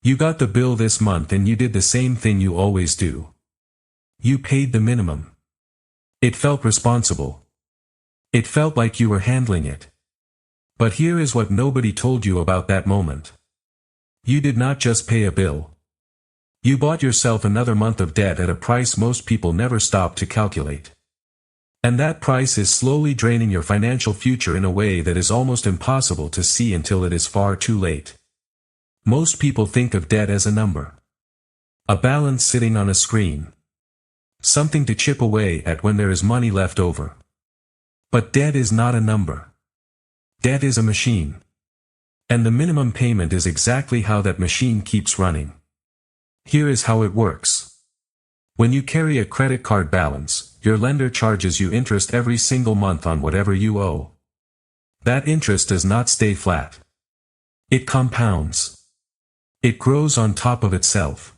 You got the bill this month and you did the same thing you always do. You paid the minimum. It felt responsible. It felt like you were handling it. But here is what nobody told you about that moment. You did not just pay a bill. You bought yourself another month of debt at a price most people never stop to calculate. And that price is slowly draining your financial future in a way that is almost impossible to see until it is far too late. Most people think of debt as a number. A balance sitting on a screen. Something to chip away at when there is money left over. But debt is not a number. Debt is a machine. And the minimum payment is exactly how that machine keeps running. Here is how it works. When you carry a credit card balance, your lender charges you interest every single month on whatever you owe. That interest does not stay flat. It compounds. It grows on top of itself.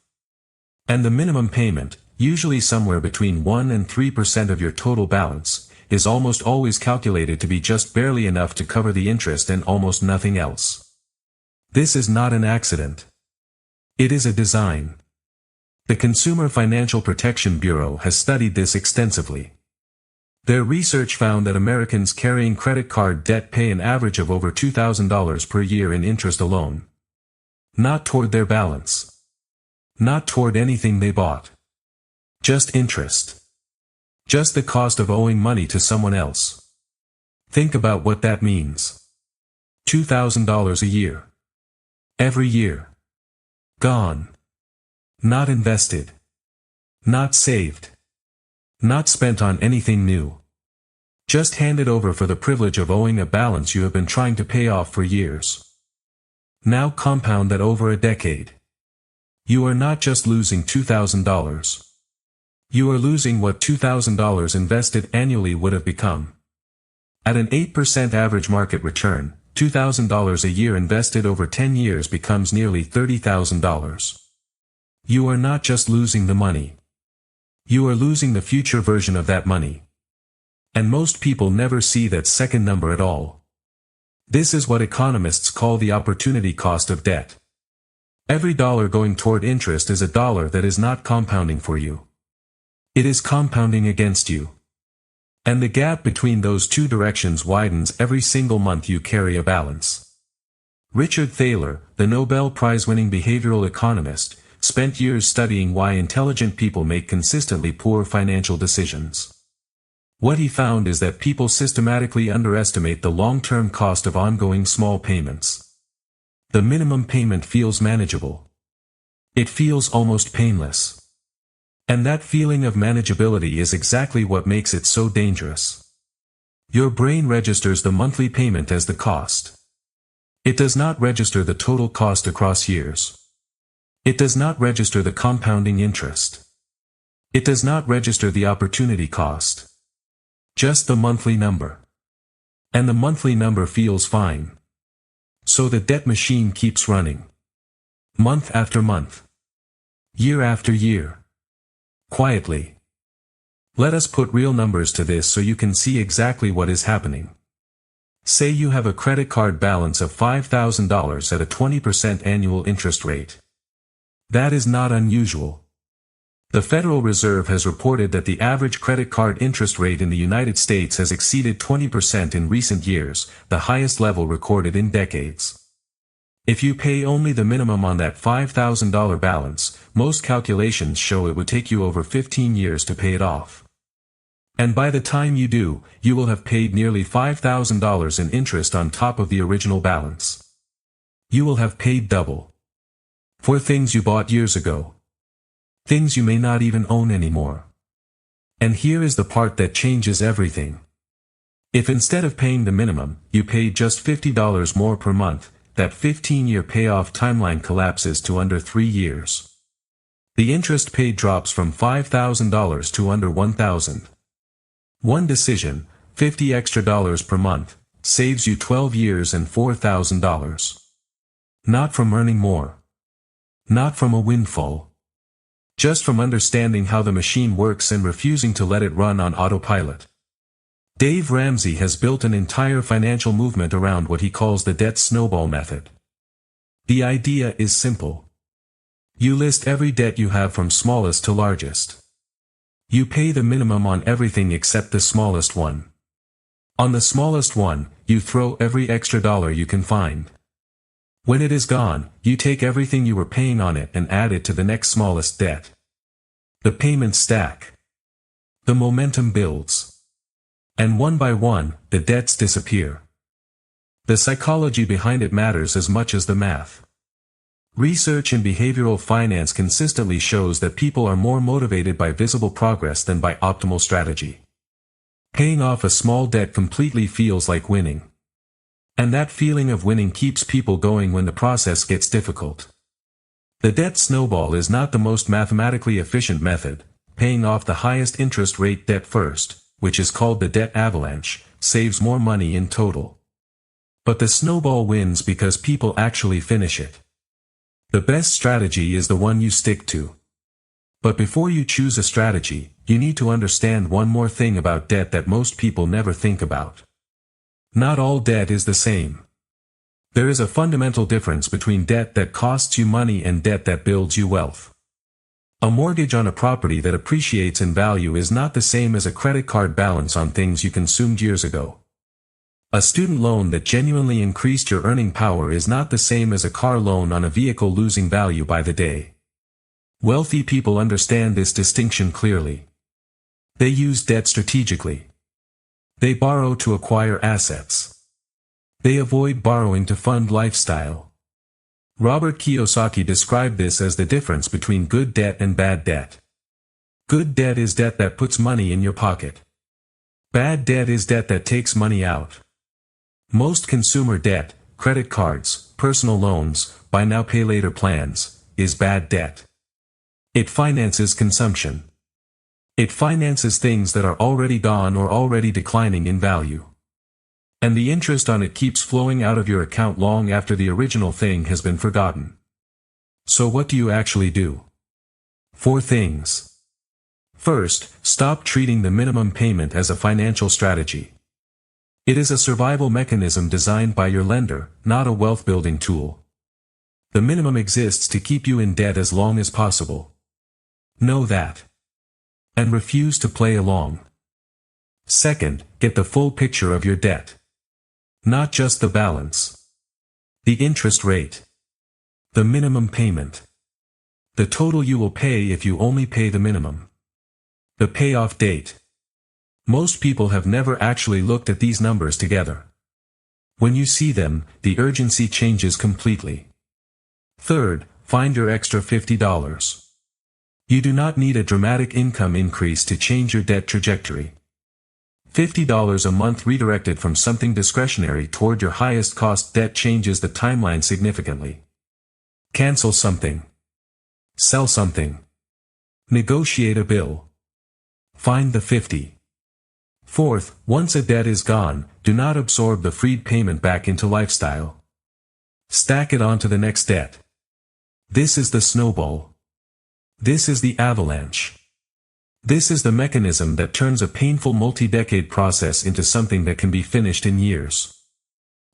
And the minimum payment, usually somewhere between 1 and 3% of your total balance, is almost always calculated to be just barely enough to cover the interest and almost nothing else. This is not an accident. It is a design. The Consumer Financial Protection Bureau has studied this extensively. Their research found that Americans carrying credit card debt pay an average of over $2,000 per year in interest alone. Not toward their balance. Not toward anything they bought. Just interest. Just the cost of owing money to someone else. Think about what that means. $2,000 a year. Every year. Gone. Not invested. Not saved. Not spent on anything new. Just handed over for the privilege of owing a balance you have been trying to pay off for years. Now compound that over a decade. You are not just losing $2,000. You are losing what $2,000 invested annually would have become. At an 8% average market return, $2,000 a year invested over 10 years becomes nearly $30,000. You are not just losing the money. You are losing the future version of that money. And most people never see that second number at all. This is what economists call the opportunity cost of debt. Every dollar going toward interest is a dollar that is not compounding for you. It is compounding against you. And the gap between those two directions widens every single month you carry a balance. Richard Thaler, the Nobel Prize-winning behavioral economist, spent years studying why intelligent people make consistently poor financial decisions. What he found is that people systematically underestimate the long-term cost of ongoing small payments. The minimum payment feels manageable. It feels almost painless. And that feeling of manageability is exactly what makes it so dangerous. Your brain registers the monthly payment as the cost. It does not register the total cost across years. It does not register the compounding interest. It does not register the opportunity cost. Just the monthly number. And the monthly number feels fine. So the debt machine keeps running. Month after month. Year after year. Quietly. Let us put real numbers to this so you can see exactly what is happening. Say you have a credit card balance of $5,000 at a 20% annual interest rate. That is not unusual. The Federal Reserve has reported that the average credit card interest rate in the United States has exceeded 20% in recent years, the highest level recorded in decades. If you pay only the minimum on that $5,000 balance, most calculations show it would take you over 15 years to pay it off. And by the time you do, you will have paid nearly $5,000 in interest on top of the original balance. You will have paid double. For things you bought years ago. Things you may not even own anymore. And here is the part that changes everything. If instead of paying the minimum, you paid just $50 more per month, that 15-year payoff timeline collapses to under 3 years. The interest paid drops from $5,000 to under $1,000. One decision, $50 extra per month, saves you 12 years and $4,000. Not from earning more. Not from a windfall. Just from understanding how the machine works and refusing to let it run on autopilot. Dave Ramsey has built an entire financial movement around what he calls the debt snowball method. The idea is simple. You list every debt you have from smallest to largest. You pay the minimum on everything except the smallest one. On the smallest one, you throw every extra dollar you can find. When it is gone, you take everything you were paying on it and add it to the next smallest debt. The payments stack. The momentum builds. And one by one, the debts disappear. The psychology behind it matters as much as the math. Research in behavioral finance consistently shows that people are more motivated by visible progress than by optimal strategy. Paying off a small debt completely feels like winning. And that feeling of winning keeps people going when the process gets difficult. The debt snowball is not the most mathematically efficient method. Paying off the highest interest rate debt first, which is called the debt avalanche, saves more money in total. But the snowball wins because people actually finish it. The best strategy is the one you stick to. But before you choose a strategy, you need to understand one more thing about debt that most people never think about. Not all debt is the same. There is a fundamental difference between debt that costs you money and debt that builds you wealth. A mortgage on a property that appreciates in value is not the same as a credit card balance on things you consumed years ago. A student loan that genuinely increased your earning power is not the same as a car loan on a vehicle losing value by the day. Wealthy people understand this distinction clearly. They use debt strategically. They borrow to acquire assets. They avoid borrowing to fund lifestyle. Robert Kiyosaki described this as the difference between good debt and bad debt. Good debt is debt that puts money in your pocket. Bad debt is debt that takes money out. Most consumer debt, credit cards, personal loans, buy now pay later plans, is bad debt. It finances consumption. It finances things that are already gone or already declining in value. And the interest on it keeps flowing out of your account long after the original thing has been forgotten. So what do you actually do? 4 things. First, stop treating the minimum payment as a financial strategy. It is a survival mechanism designed by your lender, not a wealth-building tool. The minimum exists to keep you in debt as long as possible. Know that. And refuse to play along. Second, get the full picture of your debt. Not just the balance. The interest rate. The minimum payment. The total you will pay if you only pay the minimum. The payoff date. Most people have never actually looked at these numbers together. When you see them, the urgency changes completely. Third, find your extra $50. You do not need a dramatic income increase to change your debt trajectory. $50 a month redirected from something discretionary toward your highest cost debt changes the timeline significantly. Cancel something. Sell something. Negotiate a bill. Find the 50. Fourth, once a debt is gone, do not absorb the freed payment back into lifestyle. Stack it onto the next debt. This is the snowball. This is the avalanche. This is the mechanism that turns a painful multi-decade process into something that can be finished in years.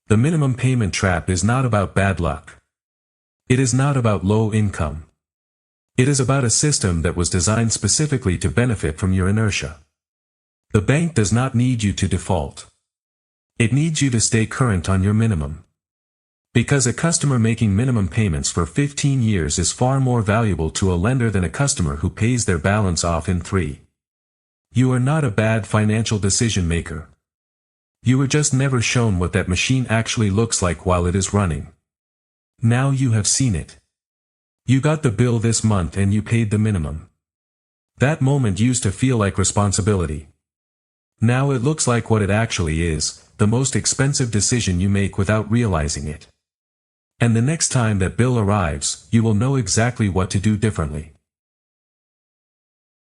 The minimum payment trap is not about bad luck. It is not about low income. It is about a system that was designed specifically to benefit from your inertia. The bank does not need you to default. It needs you to stay current on your minimum. Because a customer making minimum payments for 15 years is far more valuable to a lender than a customer who pays their balance off in 3. You are not a bad financial decision maker. You were just never shown what that machine actually looks like while it is running. Now you have seen it. You got the bill this month and you paid the minimum. That moment used to feel like responsibility. Now it looks like what it actually is, the most expensive decision you make without realizing it. And the next time that bill arrives, you will know exactly what to do differently.